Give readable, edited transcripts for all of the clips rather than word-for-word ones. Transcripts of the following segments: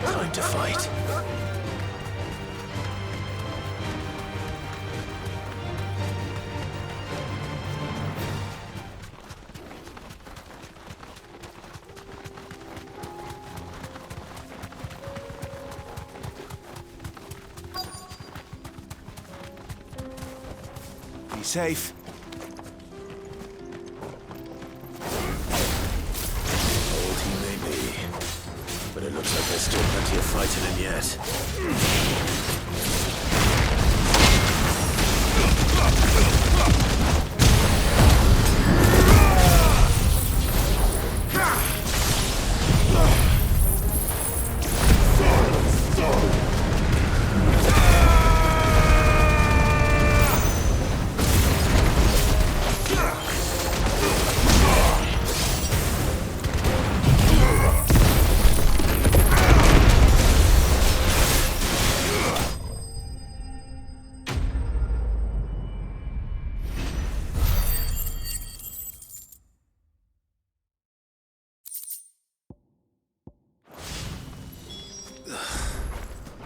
Time to fight. Be safe. Old he may be, but it looks like there's still plenty of fight in him yet.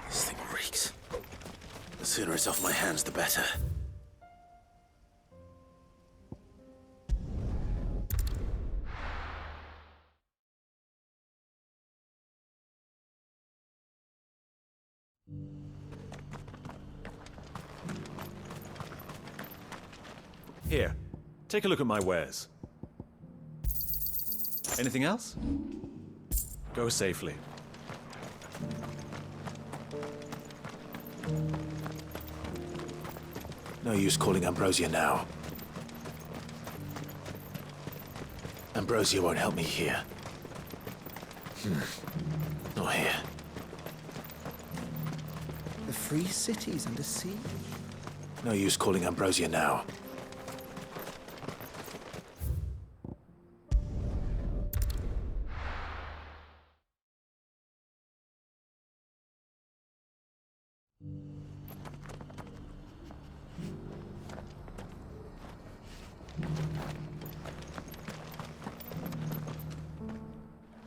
This thing reeks. The sooner it's off my hands, the better. Here, take a look at my wares. Anything else? Go safely. No use calling Ambrosia now. Ambrosia won't help me here. Not here. The free cities under siege. No use calling Ambrosia now.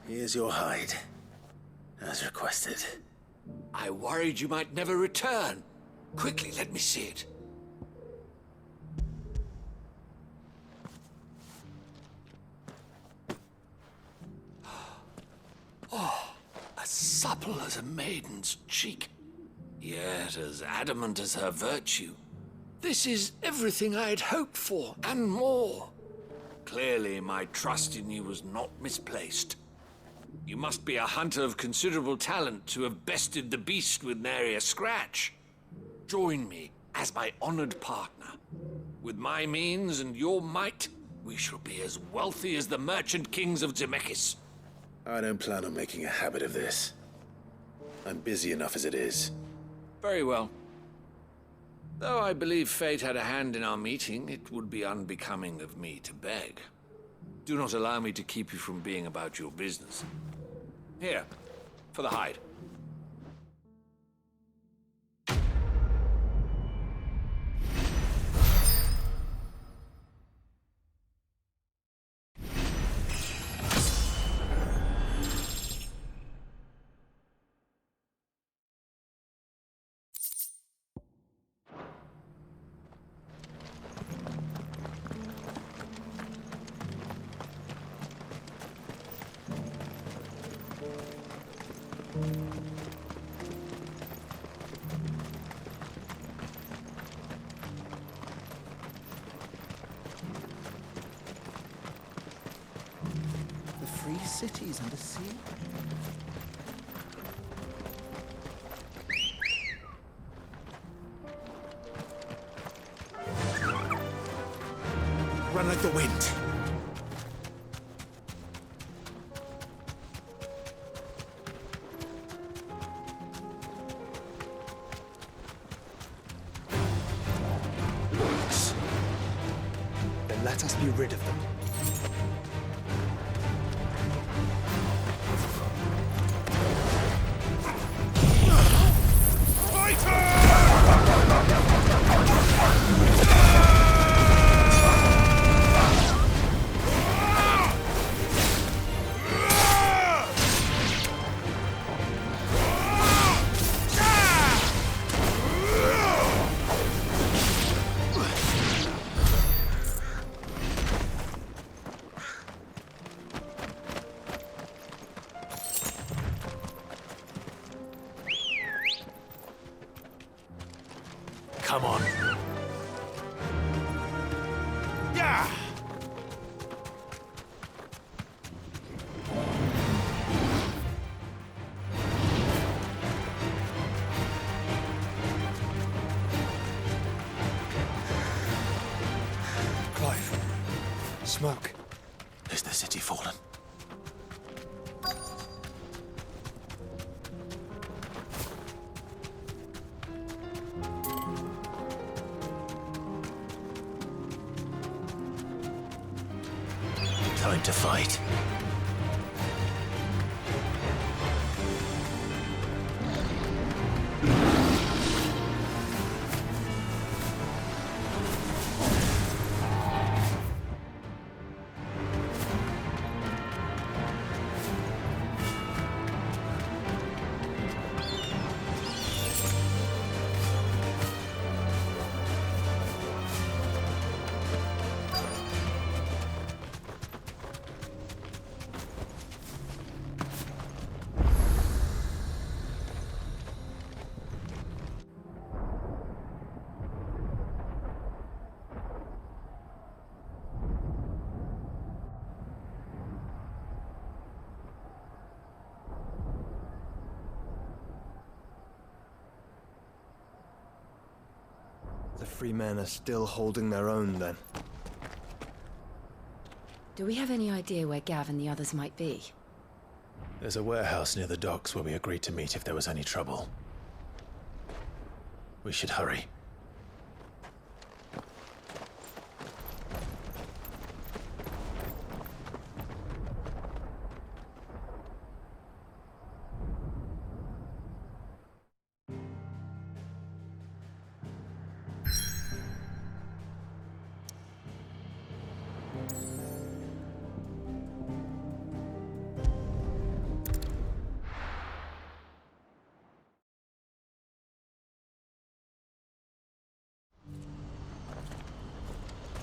Here's your hide, as requested. I worried you might never return. Quickly, let me see it. Oh, as supple as a maiden's cheek, yet as adamant as her virtue. This is everything I had hoped for, and more. Clearly, my trust in you was not misplaced. You must be a hunter of considerable talent to have bested the beast with nary a scratch. Join me as my honored partner. With my means and your might, we shall be as wealthy as the merchant kings of Zemeckis. I don't plan on making a habit of this. I'm busy enough as it is. Very well. Though I believe fate had a hand in our meeting, it would be unbecoming of me to beg. Do not allow me to keep you from being about your business. Here, for the hide. The free cities under siege. Run like the wind. Orcs. Then let us be rid of them. come on. Yeah! Clive. Smoke. Is the city fallen? Time to fight. The free men are still holding their own, then. Do we have any idea where Gav and the others might be? There's a warehouse near the docks where we agreed to meet if there was any trouble. We should hurry.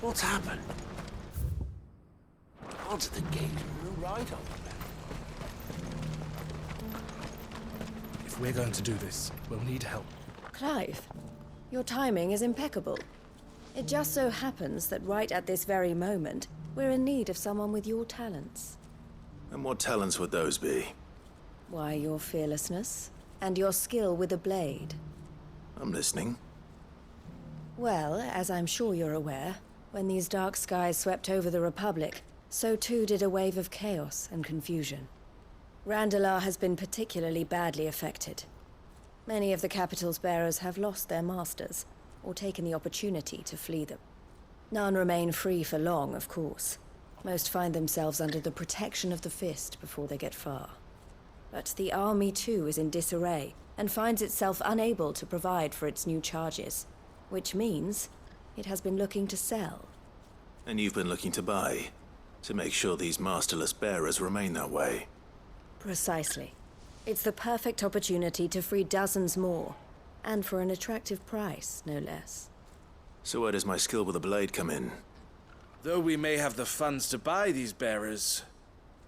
What's happened? Odds at the gate and no ride on them. If we're going to do this, we'll need help. Clive, your timing is impeccable. It just so happens that right at this very moment, we're in need of someone with your talents. And what talents would those be? Why, your fearlessness and your skill with a blade. I'm listening. Well, as I'm sure you're aware, when these dark skies swept over the Republic, so too did a wave of chaos and confusion. Randalar has been particularly badly affected. Many of the capital's bearers have lost their masters, or taken the opportunity to flee them. None remain free for long, of course. Most find themselves under the protection of the Fist before they get far. But the army too is in disarray, and finds itself unable to provide for its new charges. Which means it has been looking to sell. And you've been looking to buy, to make sure these masterless bearers remain that way. Precisely. It's the perfect opportunity to free dozens more, and for an attractive price, no less. So where does my skill with a blade come in? Though we may have the funds to buy these bearers,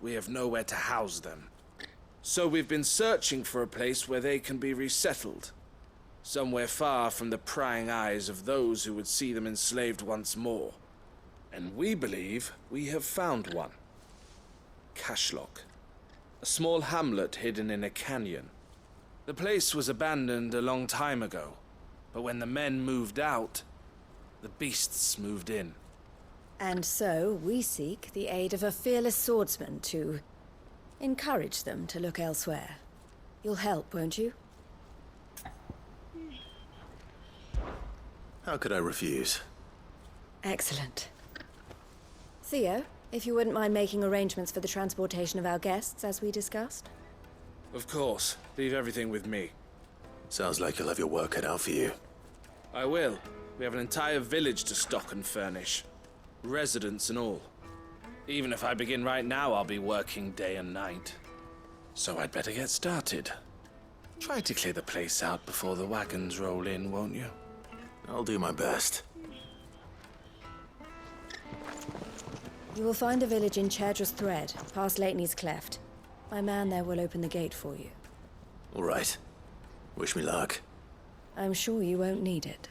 we have nowhere to house them. So we've been searching for a place where they can be resettled. Somewhere far from the prying eyes of those who would see them enslaved once more. And we believe we have found one. Cashlock. A small hamlet hidden in a canyon. The place was abandoned a long time ago, but when the men moved out, the beasts moved in. And so we seek the aid of a fearless swordsman to encourage them to look elsewhere. You'll help, won't you? How could I refuse? Excellent. Theo, if you wouldn't mind making arrangements for the transportation of our guests, as we discussed. Of course. Leave everything with me. Sounds like you'll have your work cut out for you. I will. We have an entire village to stock and furnish. Residents and all. Even if I begin right now, I'll be working day and night. So I'd better get started. Try to clear the place out before the wagons roll in, won't you? I'll do my best. You will find a village in Chaidra's Thread, past Lateney's Cleft. My man there will open the gate for you. All right. Wish me luck. I'm sure you won't need it.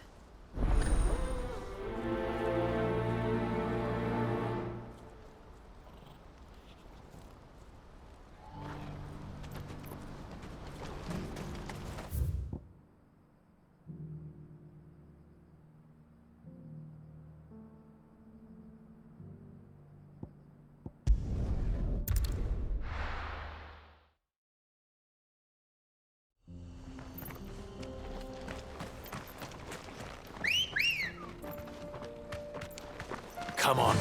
Come on.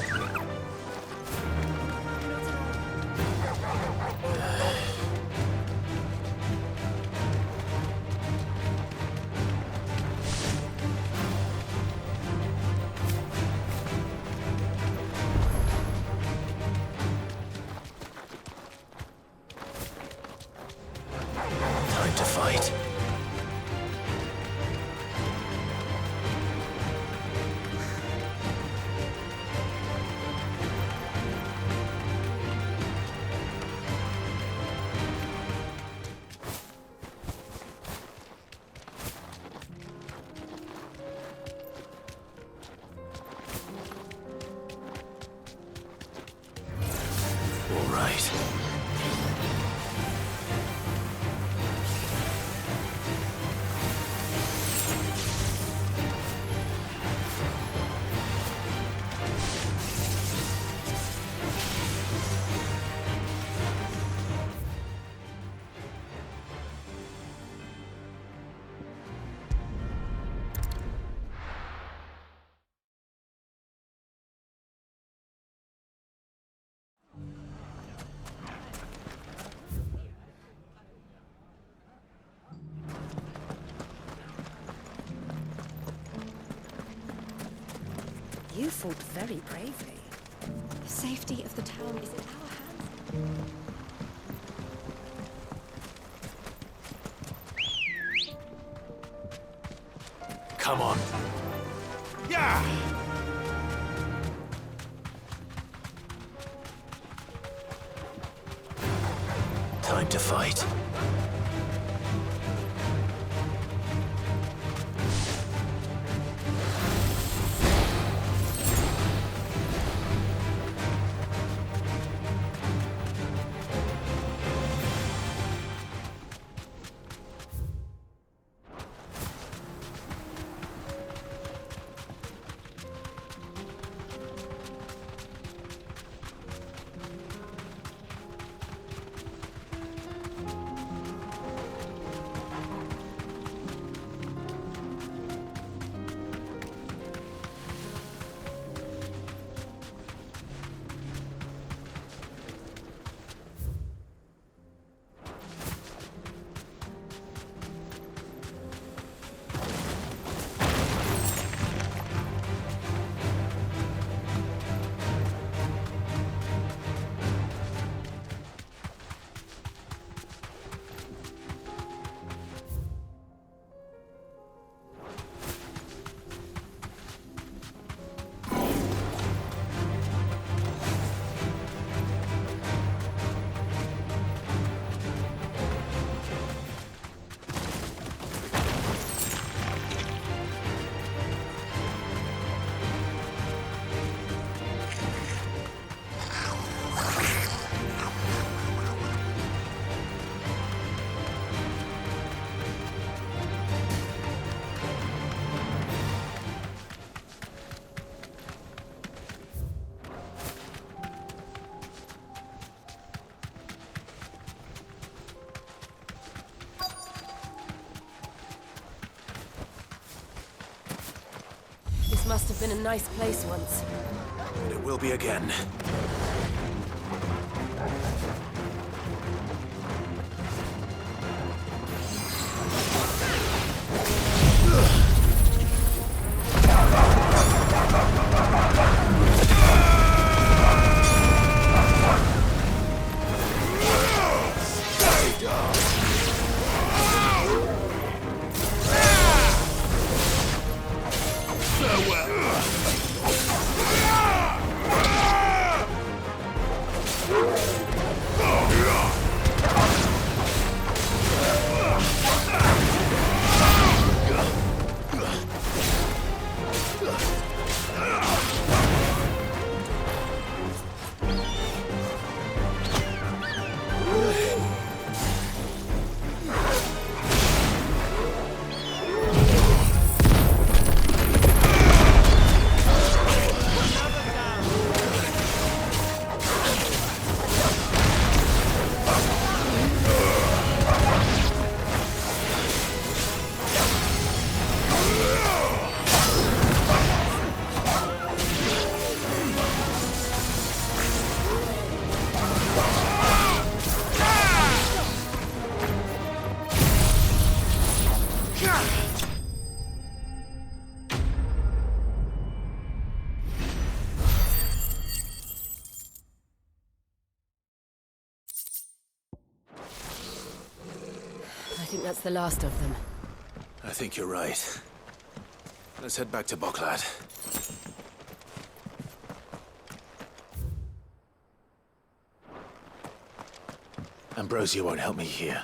Time to fight. All right. You fought very bravely. The safety of the town is in our hands. Come on. Yeah! Time to fight. This must have been a nice place once. And it will be again. think that's the last of them. I think you're right. Let's head back to Boklad. Ambrosia won't help me here.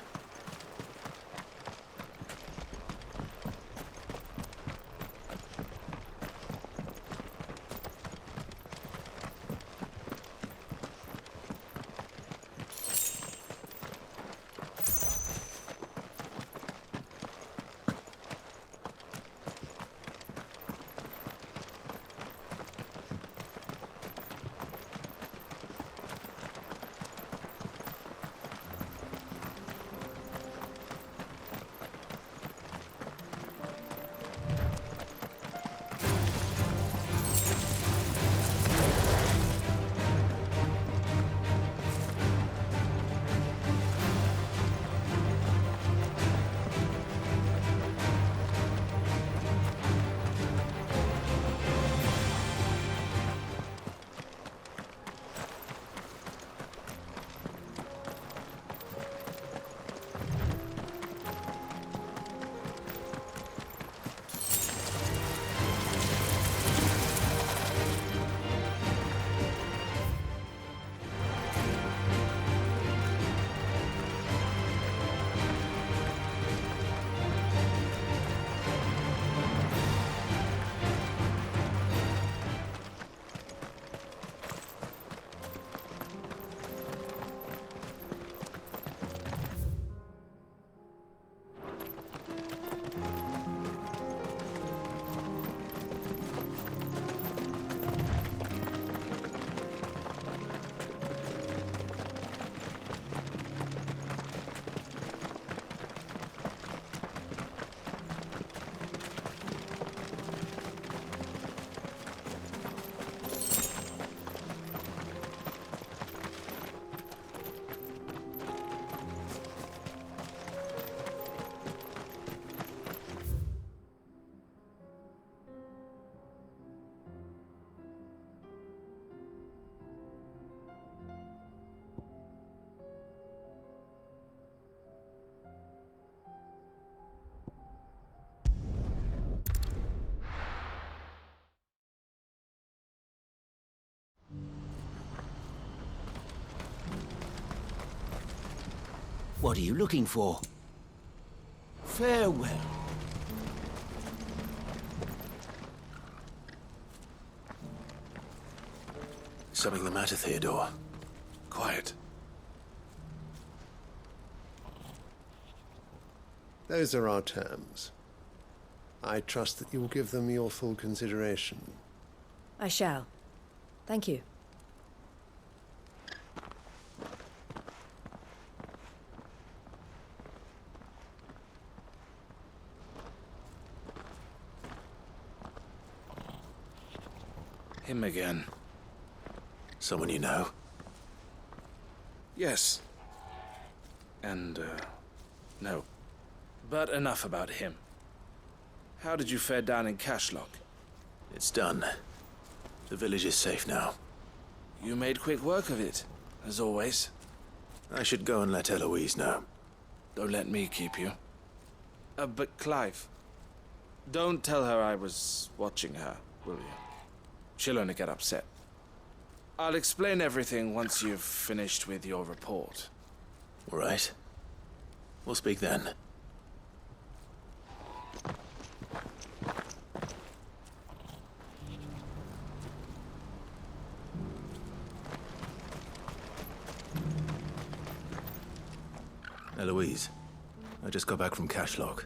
What are you looking for? Farewell. Something the matter, Theodore? Quiet. Those are our terms. I trust that you will give them your full consideration. I shall. Thank you. Him again. Someone you know? Yes. And, no. But enough about him. How did you fare down in Cashlock? It's done. The village is safe now. You made quick work of it, as always. I should go and let Eloise know. Don't let me keep you. But Clive, don't tell her I was watching her, will you? She'll only get upset. I'll explain everything once you've finished with your report. All right. We'll speak then. Eloise, I just got back from Cashlock.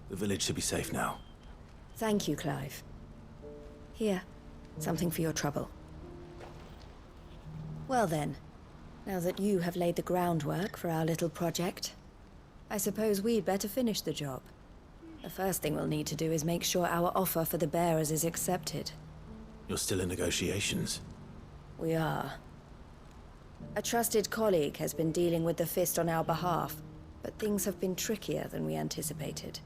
The village should be safe now. Thank you, Clive. Here, something for your trouble. Well then, now that you have laid the groundwork for our little project, I suppose we'd better finish the job. The first thing we'll need to do is make sure our offer for the bearers is accepted. You're still in negotiations? We are. A trusted colleague has been dealing with the Fist on our behalf, but things have been trickier than we anticipated.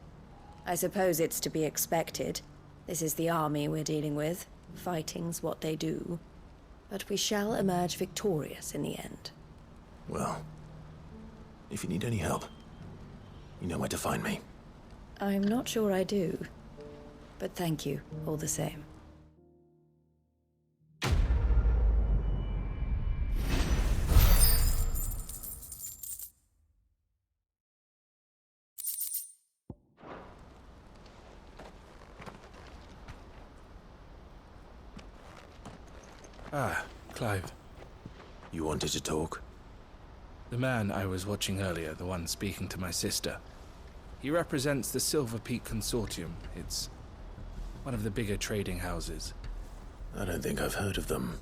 I suppose it's to be expected. This is the army we're dealing with. Fighting's what they do. But we shall emerge victorious in the end. Well, if you need any help, You know where to find me. I'm not sure I do. But thank you, all the same. Ah, Clive. You wanted to talk? The man I was watching earlier, the one speaking to my sister. He represents the Silver Peak Consortium. It's one of the bigger trading houses. I don't think I've heard of them.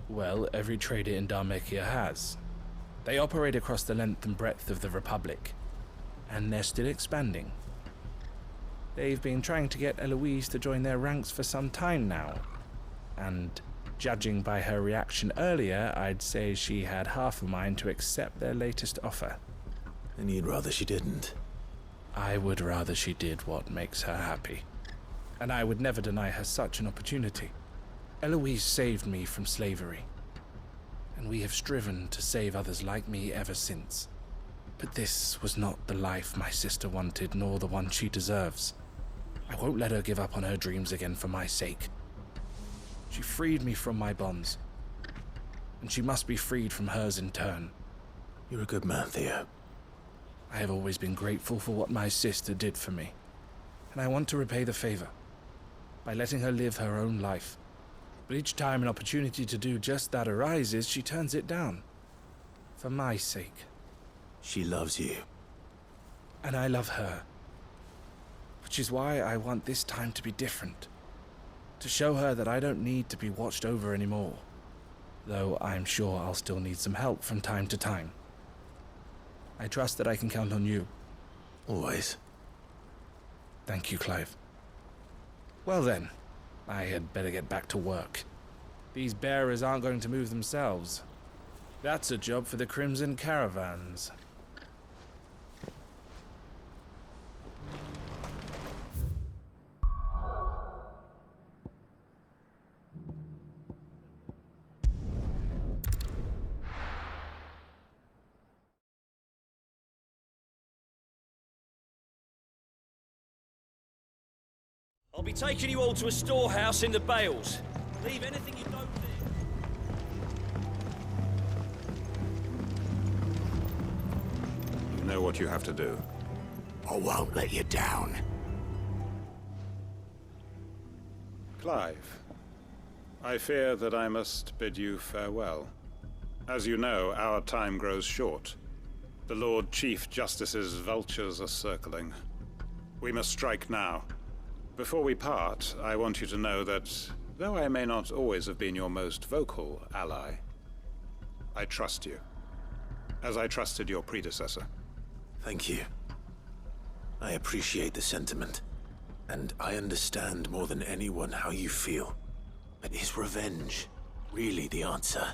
Well, every trader in Dharmekia has. They operate across the length and breadth of the Republic. And they're still expanding. They've been trying to get Eloise to join their ranks for some time now. And judging by her reaction earlier, I'd say she had half a mind to accept their latest offer. And you'd rather she didn't? I would rather she did what makes her happy. And I would never deny her such an opportunity. Eloise saved me from slavery. And we have striven to save others like me ever since. But this was not the life my sister wanted, nor the one she deserves. I won't let her give up on her dreams again for my sake. She freed me from my bonds, and she must be freed from hers in turn. You're a good man, Theo. I have always been grateful for what my sister did for me, and I want to repay the favor by letting her live her own life. But each time an opportunity to do just that arises, she turns it down. For my sake. She loves you. And I love her. Which is why I want this time to be different. To show her that I don't need to be watched over anymore. Though I'm sure I'll still need some help from time to time. I trust that I can count on you. Always. Thank you, Clive. Well then, I had better get back to work. These bearers aren't going to move themselves. That's a job for the Crimson Caravans. I'll be taking you all to a storehouse in the Bales. Leave anything you don't need. You know what you have to do. I won't let you down. Clive, I fear that I must bid you farewell. As you know, our time grows short. The Lord Chief Justice's vultures are circling. We must strike now. Before we part, I want you to know that, though I may not always have been your most vocal ally, I trust you, as I trusted your predecessor. Thank you. I appreciate the sentiment, and I understand more than anyone how you feel. But is revenge really the answer?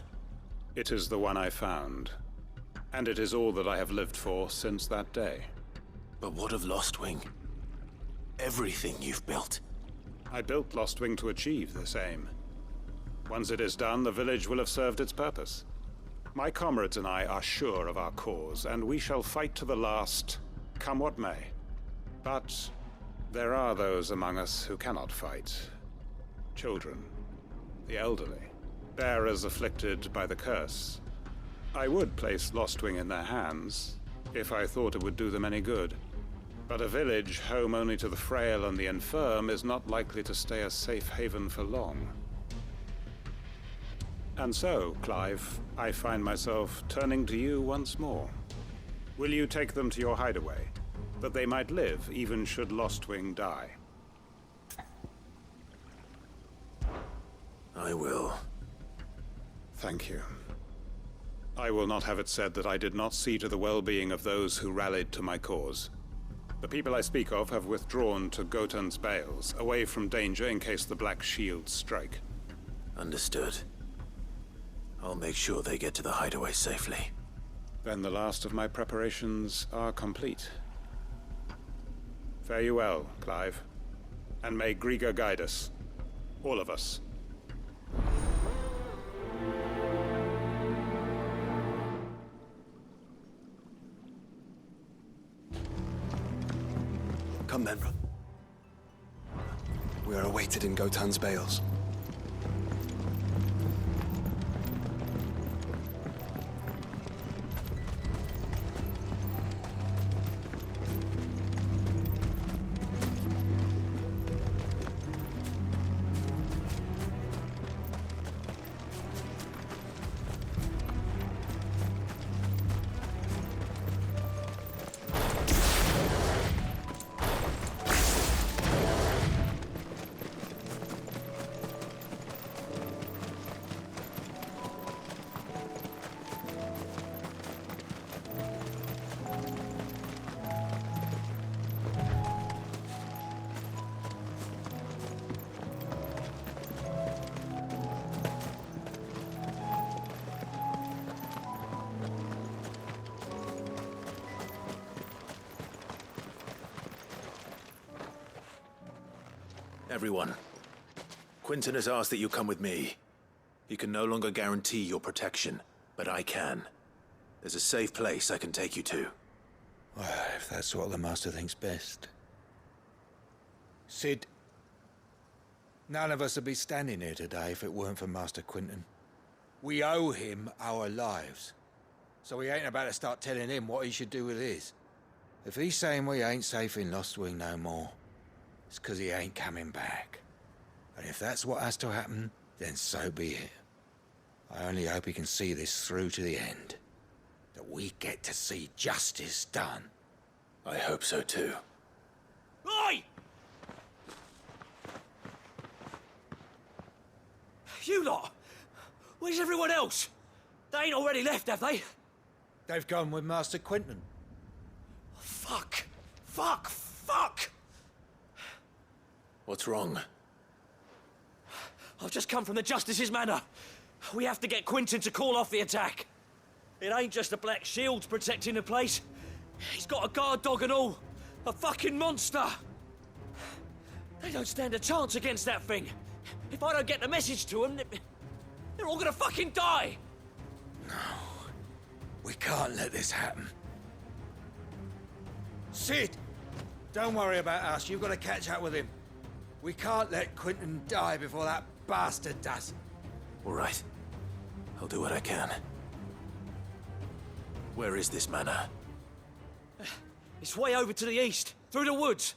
It is the one I found, and it is all that I have lived for since that day. But what of Lostwing? Everything you've built. I built Lostwing to achieve this aim. Once it is done, the village will have served its purpose. My comrades and I are sure of our cause, and we shall fight to the last, come what may. But there are those among us who cannot fight. Children, the elderly, bearers afflicted by the curse. I would place Lostwing in their hands, if I thought it would do them any good. But a village home only to the frail and the infirm is not likely to stay a safe haven for long. And so, Clive, I find myself turning to you once more. Will you take them to your hideaway, that they might live even should Lostwing die? I will. Thank you. I will not have it said that I did not see to the well-being of those who rallied to my cause. The people I speak of have withdrawn to Gotan's Bales, away from danger in case the Black Shields strike. Understood. I'll make sure they get to the hideaway safely. Then the last of my preparations are complete. Fare you well, Clive. And may Griga guide us. All of us. Come then. We are awaited in Gotan's bales. Everyone, Quentin has asked that you come with me. He can no longer guarantee your protection, but I can. There's a safe place I can take you to. Well, if that's what the Master thinks best. Sid, none of us would be standing here today if it weren't for Master Quentin. We owe him our lives. So we ain't about to start telling him what he should do with his. If he's saying we ain't safe in Lost Wing no more, it's 'cause he ain't coming back. And if that's what has to happen, then so be it. I only hope he can see this through to the end. That we get to see justice done. I hope so too. Oi! You lot! Where's everyone else? They ain't already left, have they? They've gone with Master Quentin. Fuck! Fuck! Fuck! What's wrong? I've just come from the Justice's manor. We have to get Quentin to call off the attack. It ain't just the Black Shields protecting the place. He's got a guard dog and all. A fucking monster. They don't stand a chance against that thing. If I don't get the message to them, they're all gonna fucking die. No. We can't let this happen. Sid! Don't worry about us. You've got to catch up with him. We can't let Quentin die before that bastard does. All right. I'll do what I can. Where is this manor? It's way over to the east, through the woods.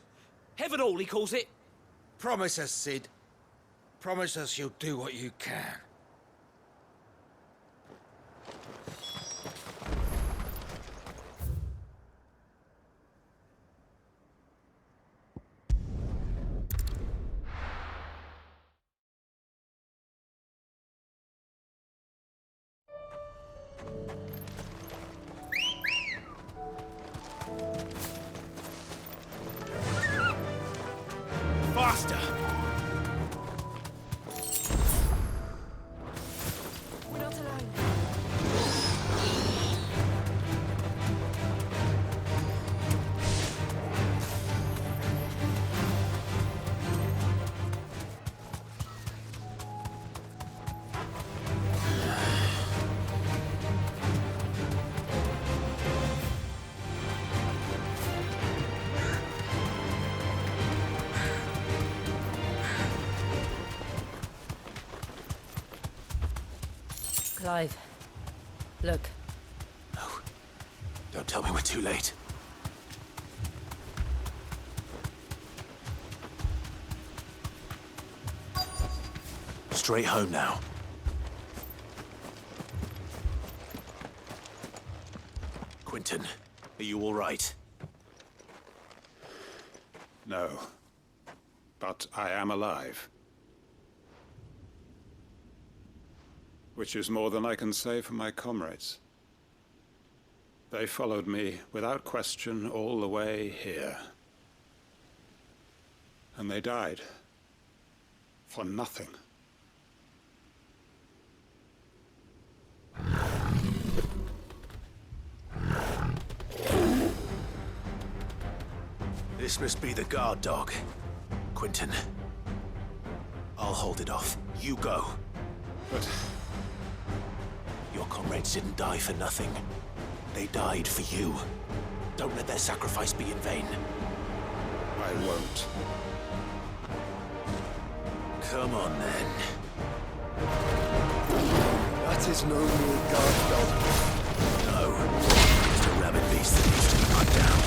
Heaven Hall, he calls it. Promise us, Sid. Promise us you'll do what you can. Faster! We're not alone. Clive, look. No. Don't tell me we're too late. Straight home now. Quentin, are you all right? No. But I am alive. Which is more than I can say for my comrades. They followed me without question all the way here. And they died. For nothing. This must be the guard dog. Quentin. I'll hold it off. You go. But your comrades didn't die for nothing. They died for you. Don't let their sacrifice be in vain. I won't. Come on, then. That is no mere guard dog. No. Just a rabid beast that needs to be put down.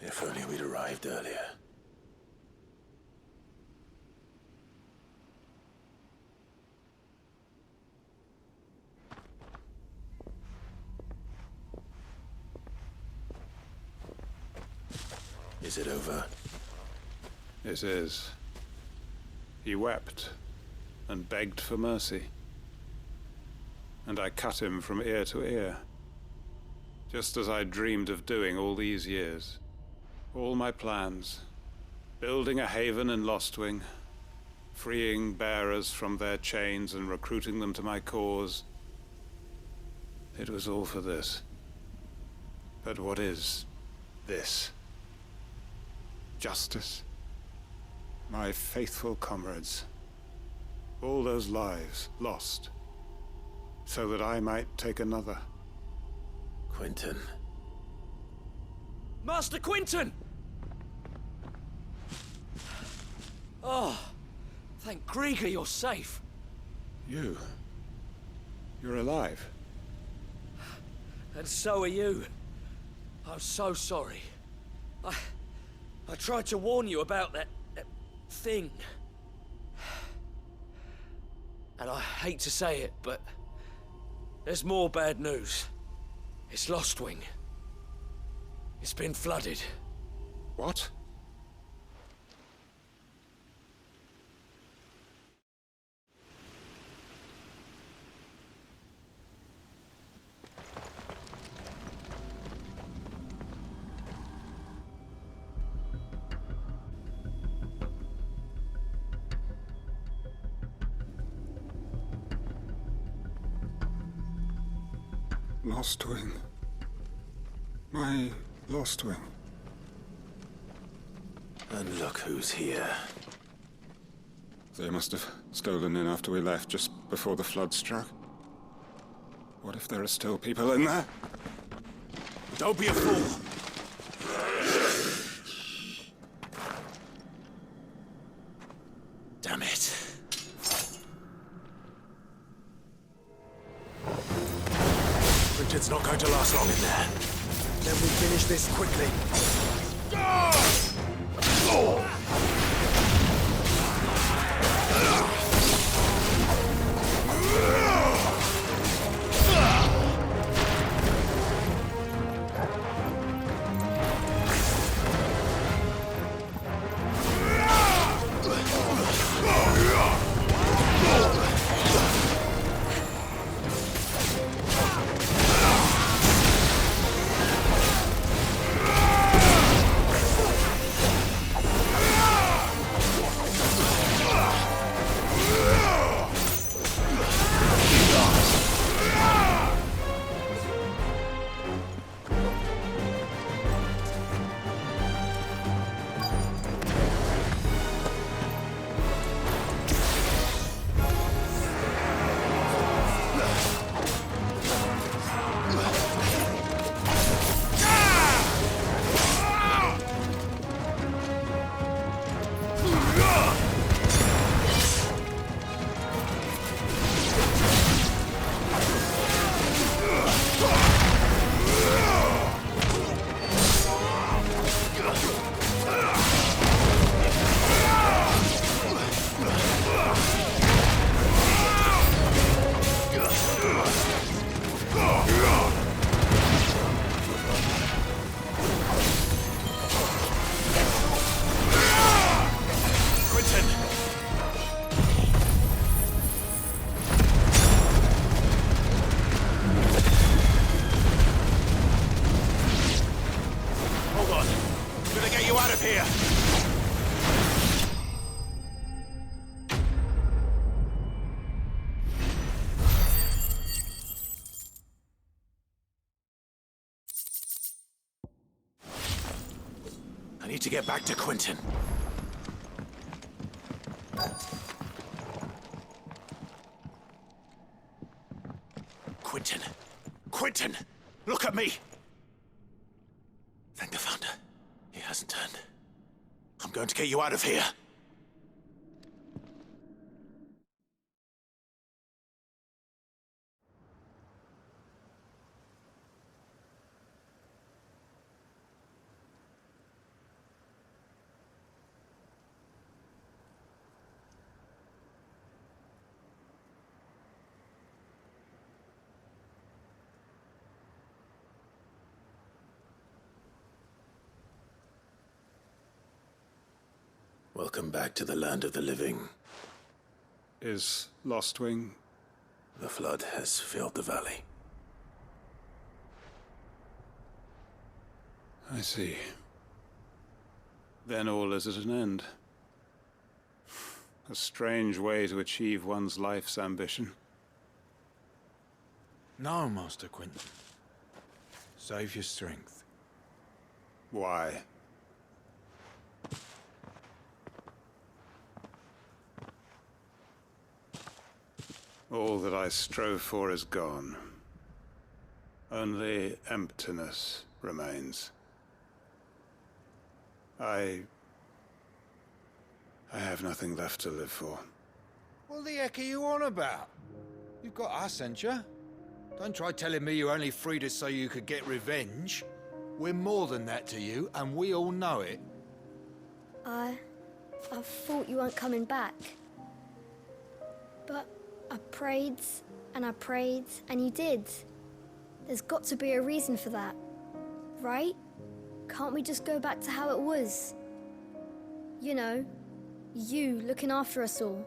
If only we'd arrived earlier. Is it over? It is. He wept and begged for mercy. And I cut him from ear to ear, just as I dreamed of doing all these years. All my plans, building a haven in Lostwing, freeing bearers from their chains and recruiting them to my cause. It was all for this. But what is this? Justice? My faithful comrades. All those lives lost, so that I might take another. Quentin. Master Quentin! Oh, thank Grieger you're safe. You're alive. And so are you. I'm so sorry. I tried to warn you about that thing. And I hate to say it, but there's more bad news. It's Lostwing. It's been flooded. What? Lostwing. My Lostwing. And look who's here. They must have stolen in after we left, just before the flood struck. What if there are still people in there? Don't be a fool! Damn it. Quentin's not going to last long in there. Then we finish this quickly. need to get back to Quentin. Quentin! Quentin! Look at me! Thank the Founder. He hasn't turned. I'm going to get you out of here. Welcome back to the land of the living. Is Lostwing? The flood has filled the valley. I see. Then all is at an end. A strange way to achieve one's life's ambition. No, Master Quentin. Save your strength. Why? All that I strove for is gone. Only emptiness remains. I have nothing left to live for. What the heck are you on about? You've got us, ain't you? Don't try telling me you only freed us so you could get revenge. We're more than that to you, and we all know it. I thought you weren't coming back. But I prayed, and you did. There's got to be a reason for that, right? Can't we just go back to how it was? You know, you looking after us all.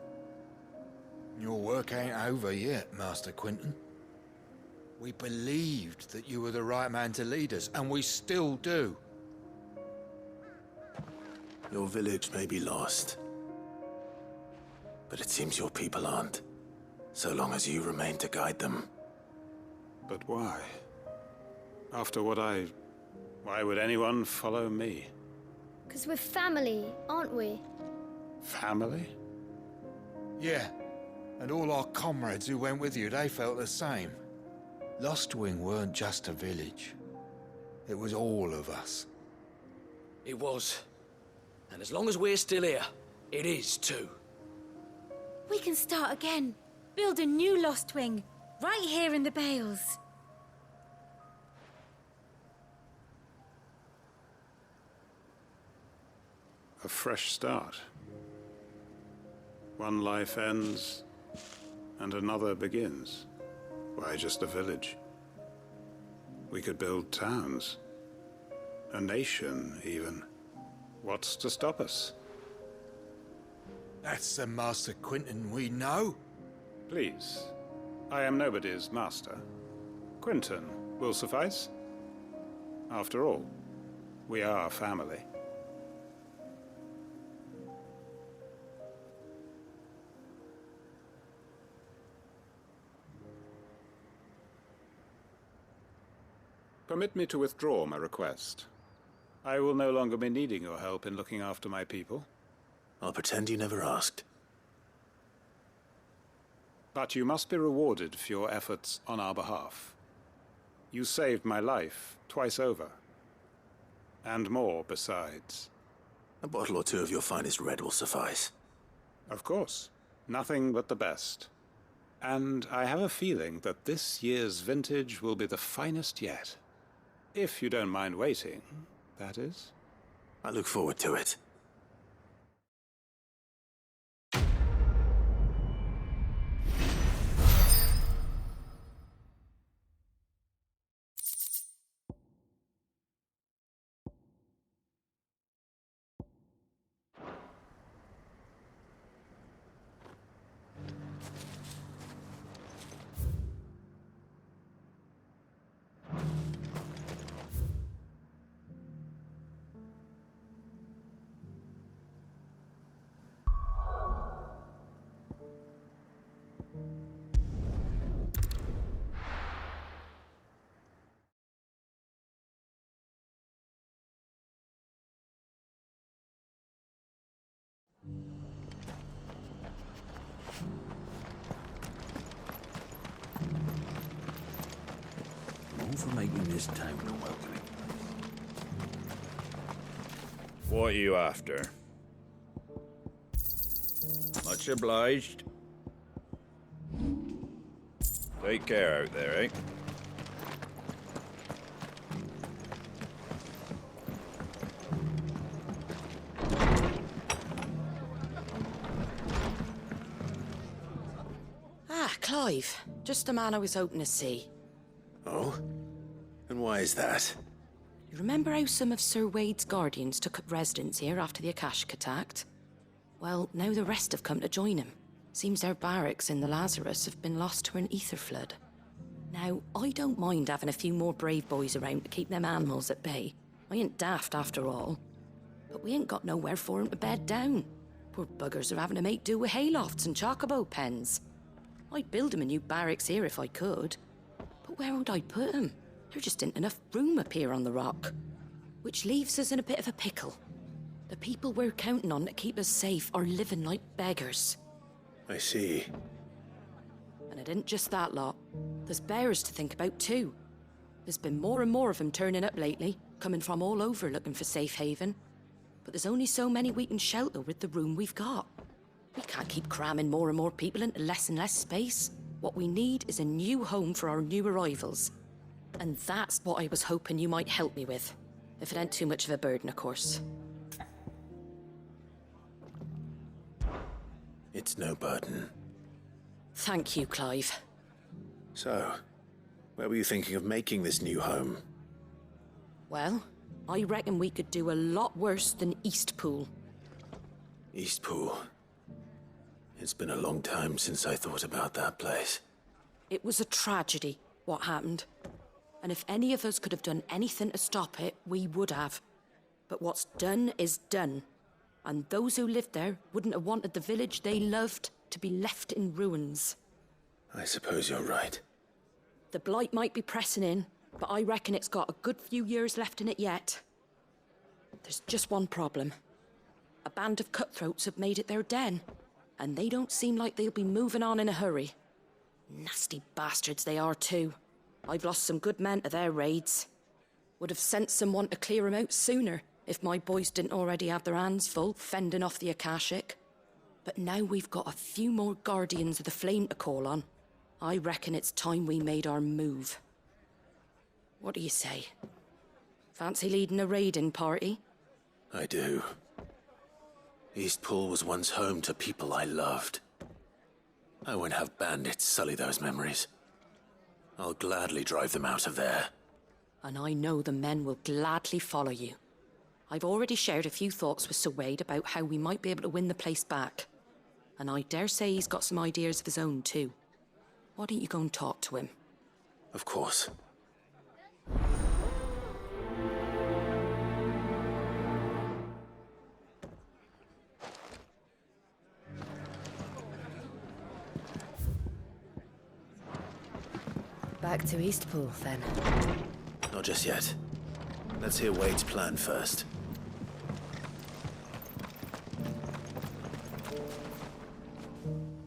Your work ain't over yet, Master Quentin. We believed that you were the right man to lead us, and we still do. Your village may be lost, but it seems your people aren't, so long as you remain to guide them. But why? After what why would anyone follow me? 'Cause we're family, aren't we? Family? Yeah, and all our comrades who went with you, they felt the same. Lostwing weren't just a village. It was all of us. It was. And as long as we're still here, it is too. We can start again. Build a new Lostwing, right here in the Bales. A fresh start. One life ends, and another begins. Why, just a village. We could build towns. A nation, even. What's to stop us? That's the Master Quentin we know. Please. I am nobody's master. Quentin will suffice. After all, we are family. Permit me to withdraw my request. I will no longer be needing your help in looking after my people. I'll pretend you never asked. But you must be rewarded for your efforts on our behalf. You saved my life twice over. And more besides. A bottle or two of your finest red will suffice. Of course. Nothing but the best. And I have a feeling that this year's vintage will be the finest yet. If you don't mind waiting, that is. I look forward to it. for making this town a welcoming place. What are you after? Much obliged. Take care out there, eh? Ah, Clive. Just the man I was hoping to see. Oh? And why is that? You remember how some of Sir Wade's guardians took up residence here after the Akashic attacked? Well, now the rest have come to join him. Seems their barracks in the Lazarus have been lost to an ether flood. Now, I don't mind having a few more brave boys around to keep them animals at bay. I ain't daft after all. But we ain't got nowhere for 'em to bed down. Poor buggers are having to make do with haylofts and chocobo pens. I'd build 'em a new barracks here if I could. But where would I put 'em? There just ain't enough room up here on the rock. Which leaves us in a bit of a pickle. The people we're counting on to keep us safe are living like beggars. I see. And it ain't just that lot. There's bears to think about too. There's been more and more of them turning up lately, coming from all over looking for safe haven. But there's only so many we can shelter with the room we've got. We can't keep cramming more and more people into less and less space. What we need is a new home for our new arrivals. And that's what I was hoping you might help me with. If it ain't too much of a burden, of course. It's no burden. Thank you, Clive. So, where were you thinking of making this new home? Well, I reckon we could do a lot worse than Eastpool. Eastpool. It's been a long time since I thought about that place. It was a tragedy, what happened. And if any of us could have done anything to stop it, we would have. But what's done is done. And those who lived there wouldn't have wanted the village they loved to be left in ruins. I suppose you're right. The blight might be pressing in, but I reckon it's got a good few years left in it yet. There's just one problem. A band of cutthroats have made it their den, and they don't seem like they'll be moving on in a hurry. Nasty bastards they are too. I've lost some good men to their raids. Would have sent someone to clear 'em out sooner, if my boys didn't already have their hands full fending off the Akashic. But now we've got a few more guardians of the flame to call on. I reckon it's time we made our move. What do you say? Fancy leading a raiding party? I do. Eastpool was once home to people I loved. I won't have bandits sully those memories. I'll gladly drive them out of there. And I know the men will gladly follow you. I've already shared a few thoughts with Sir Wade about how we might be able to win the place back. And I dare say he's got some ideas of his own too. Why don't you go and talk to him? Of course. Back to Eastpool, then. Not just yet. Let's hear Wade's plan first.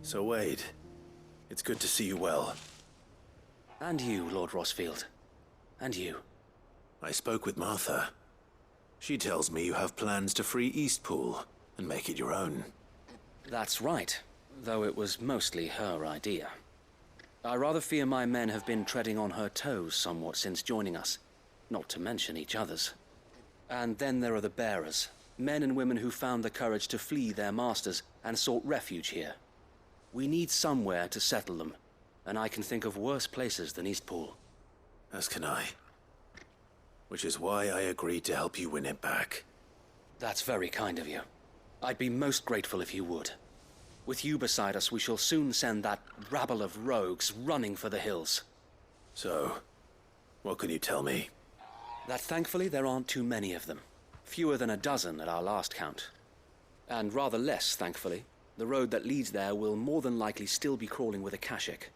So, Wade, it's good to see you well. And you, Lord Rossfield. And you. I spoke with Martha. She tells me you have plans to free Eastpool and make it your own. That's right, though it was mostly her idea. I rather fear my men have been treading on her toes somewhat since joining us, not to mention each other's. And then there are the bearers, men and women who found the courage to flee their masters and sought refuge here. We need somewhere to settle them, and I can think of worse places than Eastpool. As can I. Which is why I agreed to help you win it back. That's very kind of you. I'd be most grateful if you would. With you beside us, we shall soon send that rabble of rogues running for the hills. So, what can you tell me? That thankfully there aren't too many of them. Fewer than a dozen at our last count. And rather less, thankfully. The road that leads there will more than likely still be crawling with Akashic.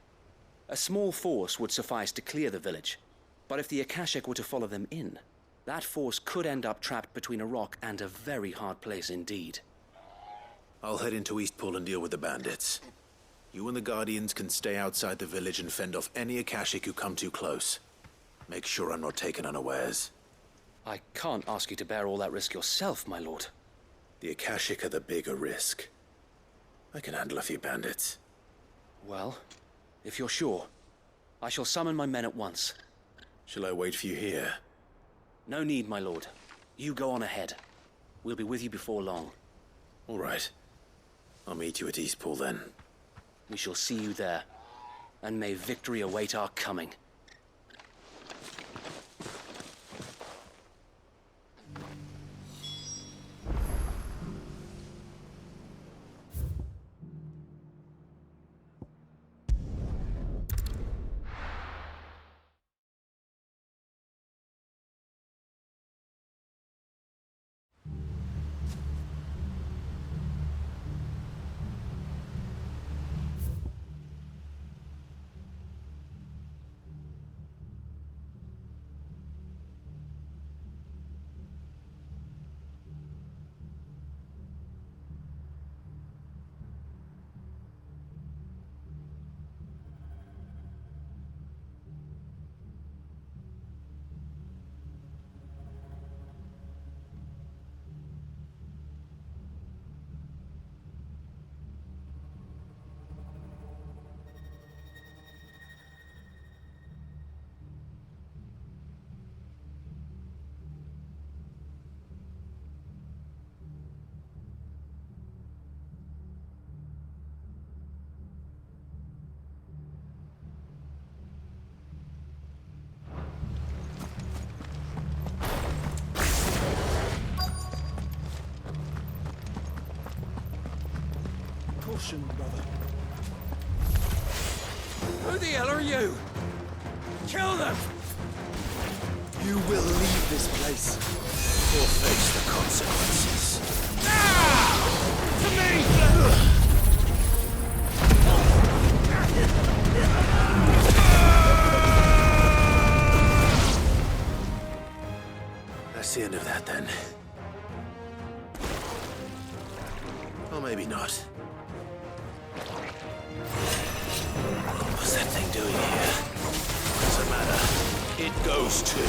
A small force would suffice to clear the village. But if the Akashic were to follow them in, that force could end up trapped between a rock and a very hard place indeed. I'll head into Eastpool and deal with the bandits. You and the Guardians can stay outside the village and fend off any Akashic who come too close. Make sure I'm not taken unawares. I can't ask you to bear all that risk yourself, my lord. The Akashic are the bigger risk. I can handle a few bandits. Well, if you're sure, I shall summon my men at once. Shall I wait for you here? No need, my lord. You go on ahead. We'll be with you before long. All right. I'll meet you at Eastpool then. We shall see you there. And may victory await our coming. Caution, brother. Who the hell are you? Kill them! You will leave this place. Or face the consequences. To me! That's the end of that then. Or maybe not. What's that thing doing here? Doesn't matter. It goes too.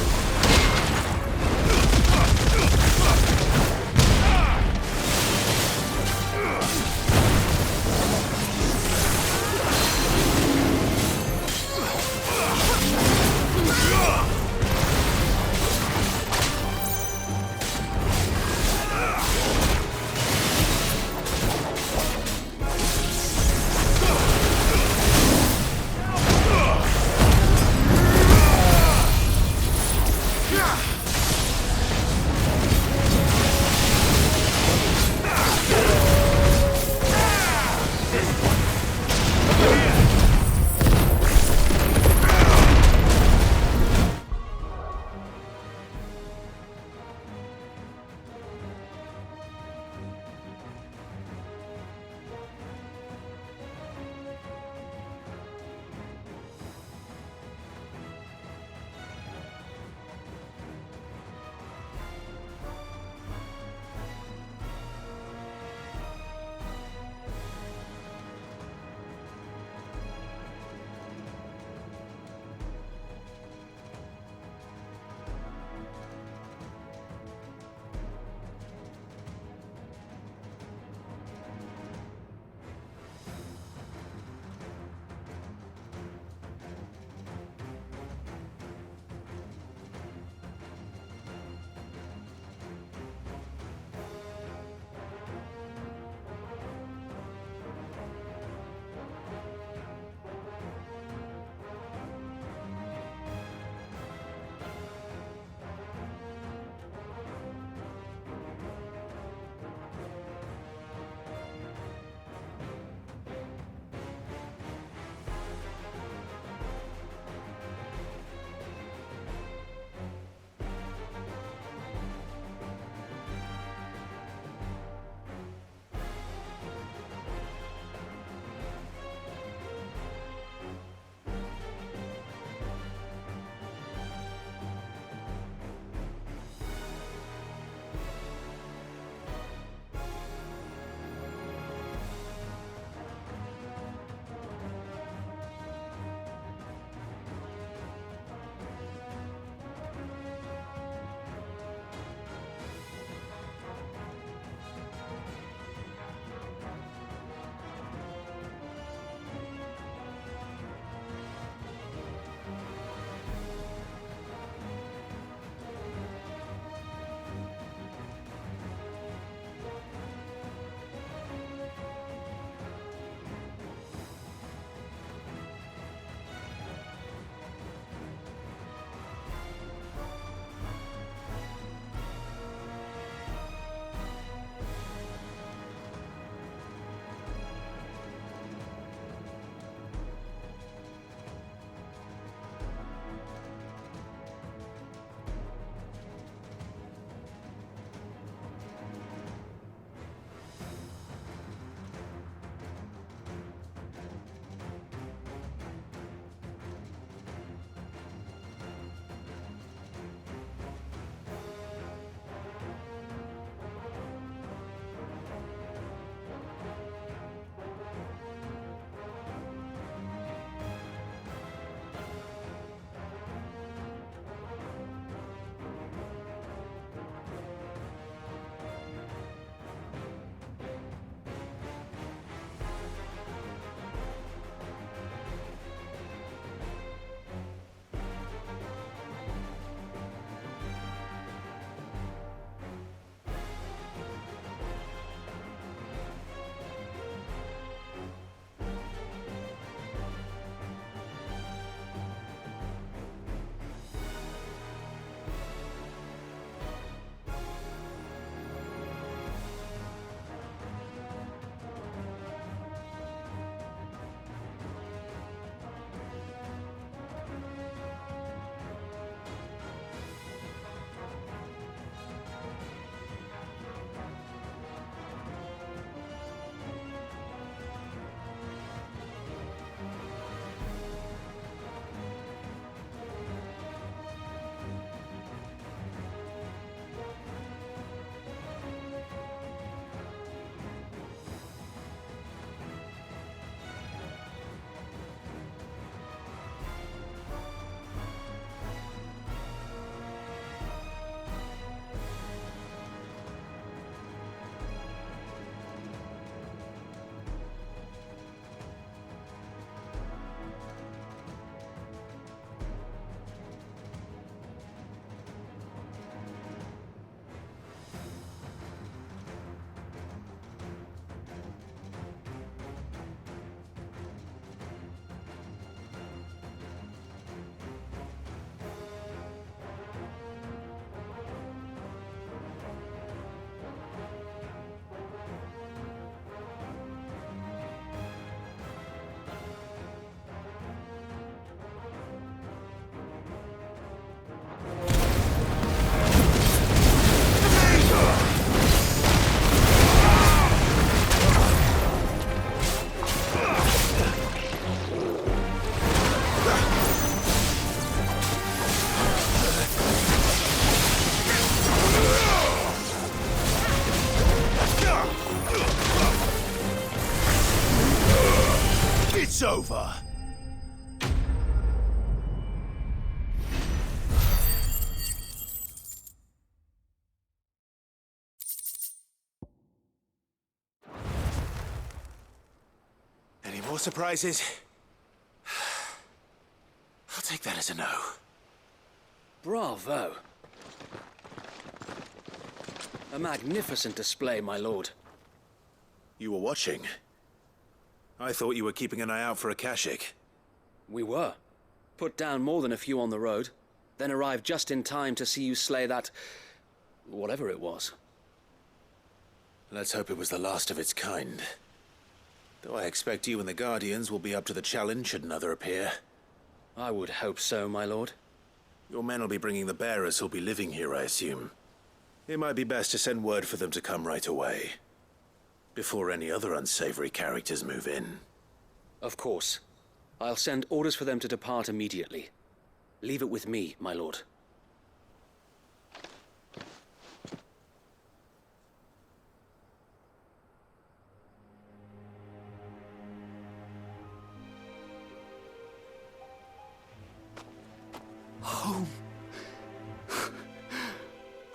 More surprises? I'll take that as a no. Bravo. A magnificent display, my lord. You were watching? I thought you were keeping an eye out for a Kashik. We were. Put down more than a few on the road, then arrived just in time to see you slay that... whatever it was. Let's hope it was the last of its kind. Though I expect you and the Guardians will be up to the challenge should another appear. I would hope so, my lord. Your men will be bringing the bearers who'll be living here, I assume. It might be best to send word for them to come right away, before any other unsavory characters move in. Of course. I'll send orders for them to depart immediately. Leave it with me, my lord. Home.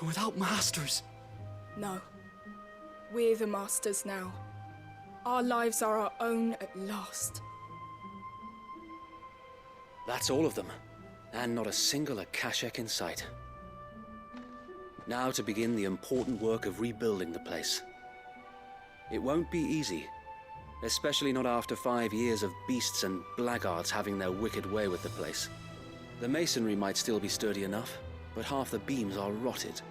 Without masters. No. We're the masters now. Our lives are our own at last. That's all of them, and not a single Akashek in sight. Now to begin the important work of rebuilding the place. It won't be easy, especially not after 5 years of beasts and blackguards having their wicked way with the place. The masonry might still be sturdy enough, but half the beams are rotted.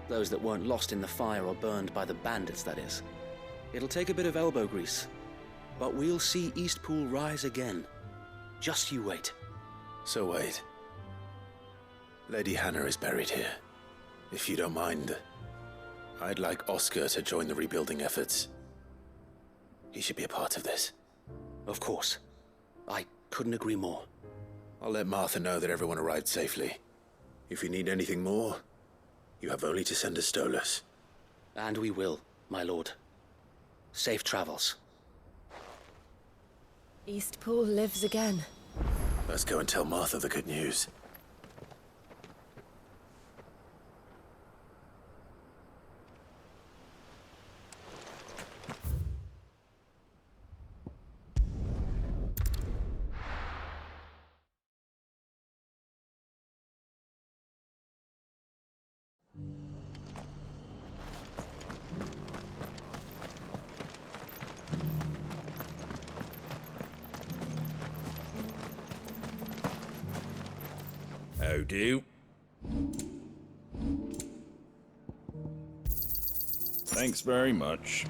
Those that weren't lost in the fire or burned by the bandits, that is. It'll take a bit of elbow grease, but we'll see Eastpool rise again. Just you wait. So wait. Lady Hannah is buried here. If you don't mind, I'd like Oscar to join the rebuilding efforts. He should be a part of this. Of course. I couldn't agree more. I'll let Martha know that everyone arrived safely. If you need anything more, you have only to send a Stolas. And we will, my lord. Safe travels. Eastpool lives again. Let's go and tell Martha the good news. How do? Thanks very much.